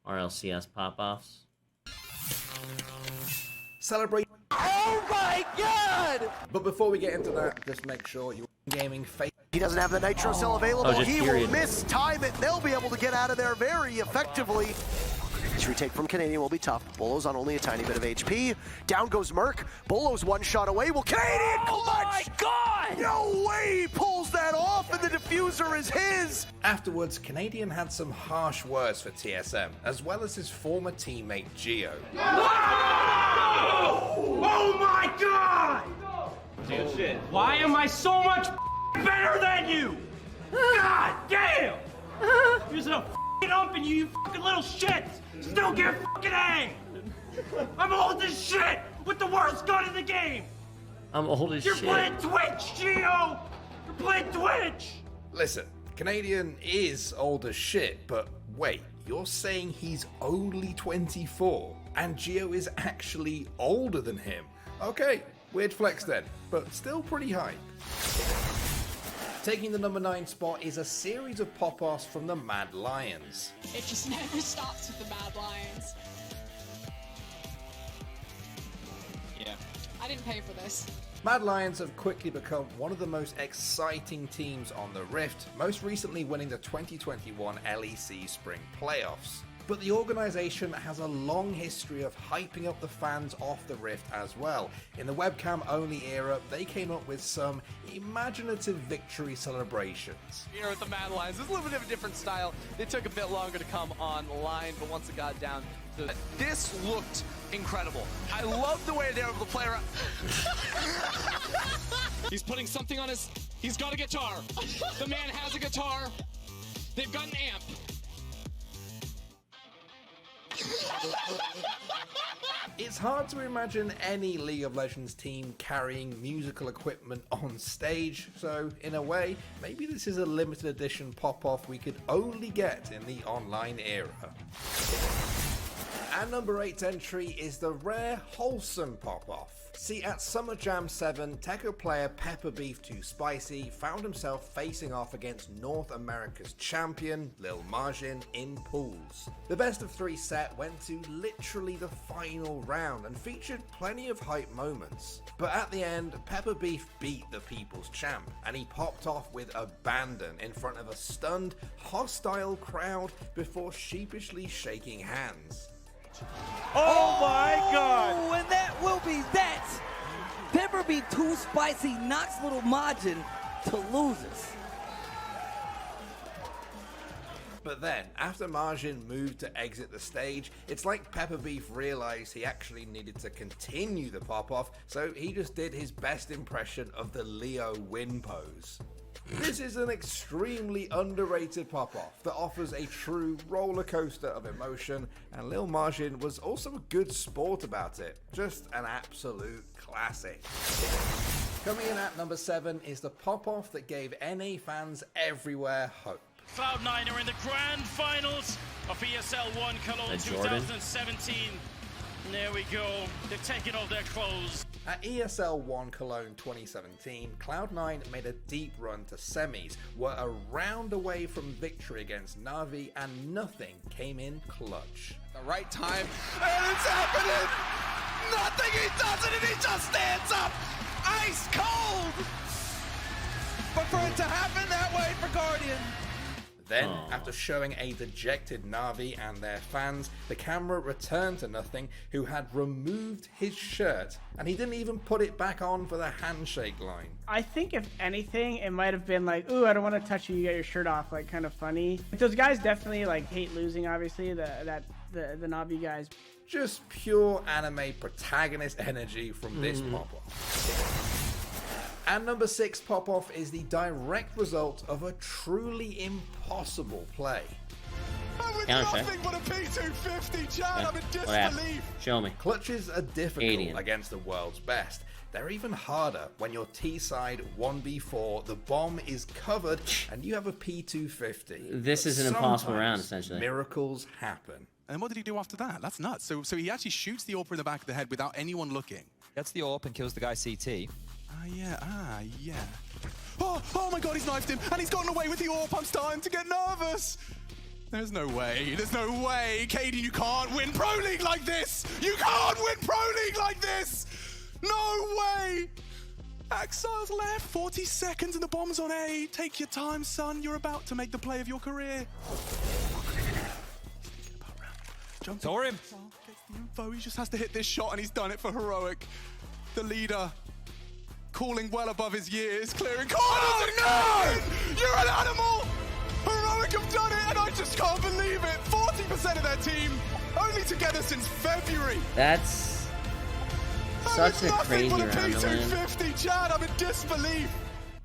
RLCS pop-offs. Celebrate. Oh my god! But before we get into that, just make sure you're gaming face. He doesn't have the nitro cell available. just He period. will mistime it. They'll be able to get out of there very effectively. This retake from Canadian will be tough. Bolo's on only a tiny bit of HP. Down goes Merc. Bolo's one shot away. Will Canadian clutch? Oh my god! No way he pulls that off, and the diffuser is his. Afterwards, Canadian had some harsh words for TSM, as well as his former teammate Geo. Oh my god! Dude, shit. Why am I so much better than you? God damn! You're so f***ing up and you fucking little shits still get fucking hanged! I'm old as shit with the worst gun in the game! I'm old as You're shit. playing Twitch, Gio! You're playing Twitch! Listen, Canadian is old as shit, but wait, you're saying he's only 24, and Geo is actually older than him? Okay, weird flex then, but still pretty hype. Taking the number 9 spot is a series of pop-offs from the Mad Lions. It just never stops with the Mad Lions. Yeah. I didn't pay for this. Mad Lions have quickly become one of the most exciting teams on the Rift, most recently winning the 2021 LEC Spring Playoffs. But the organisation has a long history of hyping up the fans off the Rift as well. In the webcam-only era, they came up with some imaginative victory celebrations. Here with the Mad Lions, it's a little bit of a different style. It took a bit longer to come online, but once it got down to... This looked incredible. I love the way they're able to play around. He's putting something on his... He's got a guitar. The man has a guitar. They've got an amp. It's hard to imagine any League of Legends team carrying musical equipment on stage, so in a way, maybe this is a limited edition pop-off we could only get in the online era. And number 8's entry is the rare Wholesome pop-off. See, at Summer Jam 7, Techo player Pepperbeef2Spicy found himself facing off against North America's champion, Lil Margin, in pools. The best of 3 set went to literally the final round and featured plenty of hype moments. But at the end, Pepperbeef beat the people's champ, and he popped off with abandon in front of a stunned, hostile crowd before sheepishly shaking hands. Oh my god! Oh, and that will be that! Pepperbeef2Spicy knocks little Margin to losers. But then, after Margin moved to exit the stage, it's like Pepperbeef realized he actually needed to continue the pop-off, so he just did his best impression of the Leo win pose. This is an extremely underrated pop-off that offers a true roller coaster of emotion, and Lil Margin was also a good sport about it. Just an absolute classic. Coming in at number 7 is the pop-off that gave NA fans everywhere hope. Cloud9 are in the grand finals of ESL1 Cologne 2017. And there we go. They're taking off their clothes. At ESL1 Cologne 2017, Cloud9 made a deep run to semis, were a round away from victory against Na'Vi, and nothing came in clutch. The right time, and it's happening! Nothing, he does it, and he just stands up! Ice cold! But for it to happen that way for Guardian. Then, after showing a dejected Na'Vi and their fans, the camera returned to Nothing, who had removed his shirt, and he didn't even put it back on for the handshake line. I think if anything, it might have been like, ooh, I don't want to touch you, you got your shirt off, like kind of funny. But those guys definitely like hate losing, obviously, the Na'Vi guys. Just pure anime protagonist energy from this pop-off. And number 6 pop-off is the direct result of a truly impossible play. With nothing but a P250, Chad, I'm in disbelief. Show me. Clutches are difficult Cadian. against the world's best. They're even harder when you're T-side 1v4, the bomb is covered, and you have a P250. This is an impossible round, essentially. Miracles happen. And what did he do after that? That's nuts. So he actually shoots the AWP in the back of the head without anyone looking. Gets the AWP and kills the guy CT. Yeah. Oh my god, he's knifed him, and he's gotten away with the AWP. I'm starting to get nervous. There's no way. There's no way. Cadian, you can't win Pro League like this. You can't win Pro League like this. No way. Exile's left. 40 seconds and the bomb's on A. Take your time, son. You're about to make the play of your career. Saw him. He just has to hit this shot and he's done it for Heroic. The leader. Calling well above his years. Clearing corners. Oh, no! You're an animal. Heroic have done it, and I just can't believe it. 40% of their team, only together since February. That's such a crazy round to win. P250, Chad, I'm in disbelief.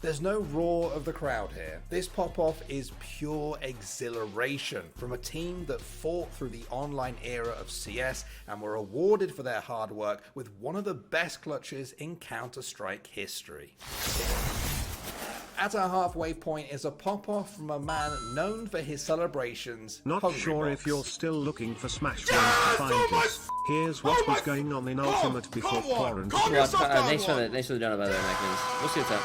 There's no roar of the crowd here. This pop-off is pure exhilaration from a team that fought through the online era of CS and were awarded for their hard work with one of the best clutches in Counter-Strike history. At our halfway point is a pop-off from a man known for his celebrations, Not Hungrybox. sure if you're still looking for Smash to find us. Here's what was going on in Ultimate before quarantine. Thanks for the donut, by the way, Mackins. We'll see what's up.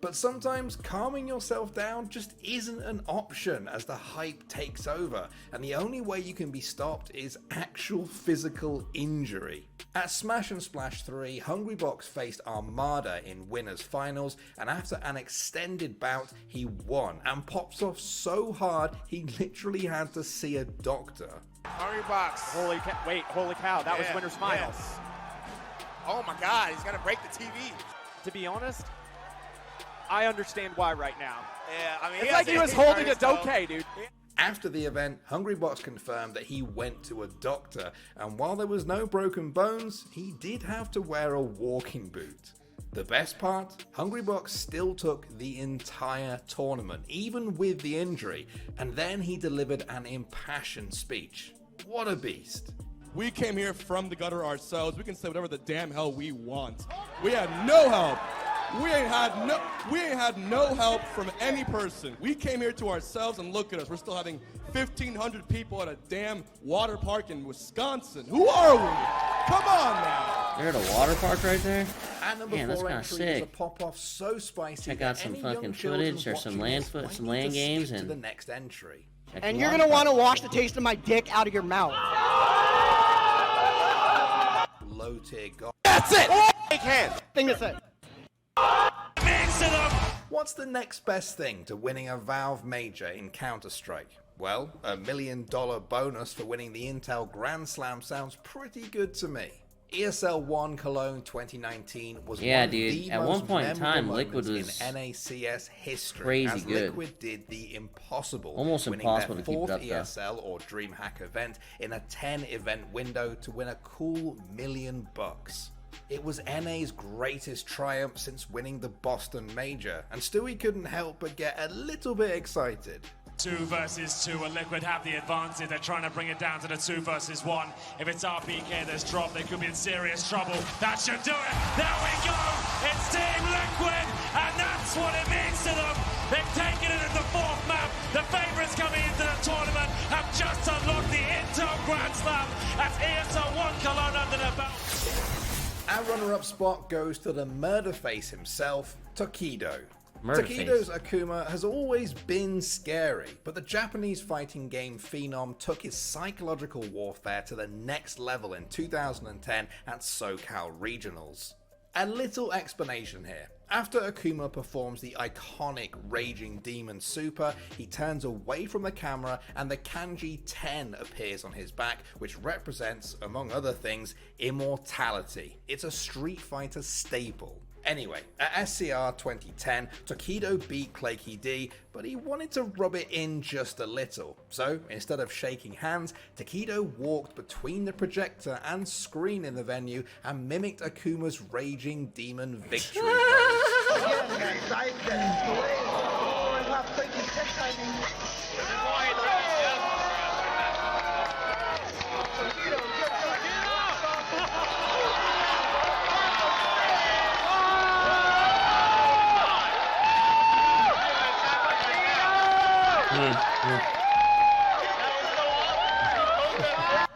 But sometimes calming yourself down just isn't an option as the hype takes over, and the only way you can be stopped is actual physical injury. At Smash and Splash 3, Hungrybox faced Armada in winners finals, and after an extended bout, he won and pops off so hard he literally had to see a doctor. Hungrybox. Holy cow, that was winners finals. Yes. Oh my god, he's gonna break the TV. To be honest, I understand why right now. Yeah, I mean, it's like he was holding a Doke, dude. After the event, Hungrybox confirmed that he went to a doctor, and while there was no broken bones, he did have to wear a walking boot. The best part? Hungrybox still took the entire tournament, even with the injury, and then he delivered an impassioned speech. What a beast. We came here from the gutter ourselves. We can say whatever the damn hell we want. We had no help. We ain't had no help from any person. We came here to ourselves, and look at us. We're still having 1,500 people at a damn water park in Wisconsin. Who are we? Come on now. You're at a water park right there? And number Man, that's 4 kind of entry is a sick. pop-off so spicy. Check out some fucking footage or some land games to and the next entry. And you're gonna want to wash the taste of my dick out of your mouth. Low tier god. That's it. Big hand. Thing to say. What's the next best thing to winning a Valve major in Counter-Strike? Well, $1 million bonus for winning the Intel Grand Slam sounds pretty good to me. ESL1 Cologne 2019 was one of the at most one point in time, memorable Liquid moments was in NACS history, crazy as good. Liquid did the impossible, Almost winning impossible their to keep it 4th up, though. ESL or DreamHack event in a 10-event window to win a cool $1 million. It was NA's greatest triumph since winning the Boston Major, and Stewie couldn't help but get a little bit excited. 2 versus 2, and Liquid have the advantage. They're trying to bring it down to the 2 versus 1. If it's RPK that's dropped, they could be in serious trouble. That should do it. There we go. It's Team Liquid, and that's what it means to them. They've taken it in the 4th map. The favourites coming into the tournament have just unlocked the Intel Grand Slam. That's ESL1 Cologne under their belt. Our runner-up spot goes to the murder face himself, Tokido. Tokido's Akuma has always been scary, but the Japanese fighting game phenom took his psychological warfare to the next level in 2010 at SoCal Regionals. A little explanation here. After Akuma performs the iconic Raging Demon Super, he turns away from the camera and the kanji 10 appears on his back, which represents, among other things, immortality. It's a Street Fighter staple. Anyway, at SCR 2010, Tokido beat ClancyS, but he wanted to rub it in just a little. So, instead of shaking hands, Tokido walked between the projector and screen in the venue and mimicked Akuma's Raging Demon victory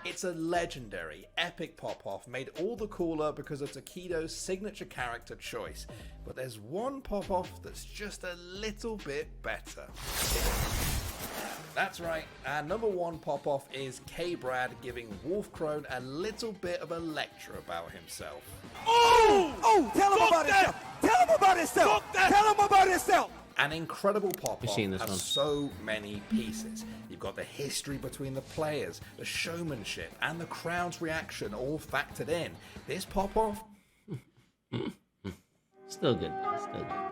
It's It's a legendary, epic pop-off made all the cooler because of Tokido's signature character choice. But there's one pop-off that's just a little bit better. That's right, our number one pop-off is Kbrad giving Wolfcrone a little bit of a lecture about himself. Oh! Oh! Tell him about himself! Tell him about himself! Tell him about himself! An incredible pop-off has one. so many pieces. You've got the history between the players, the showmanship, and the crowd's reaction all factored in. This pop-off... Still good. Still good.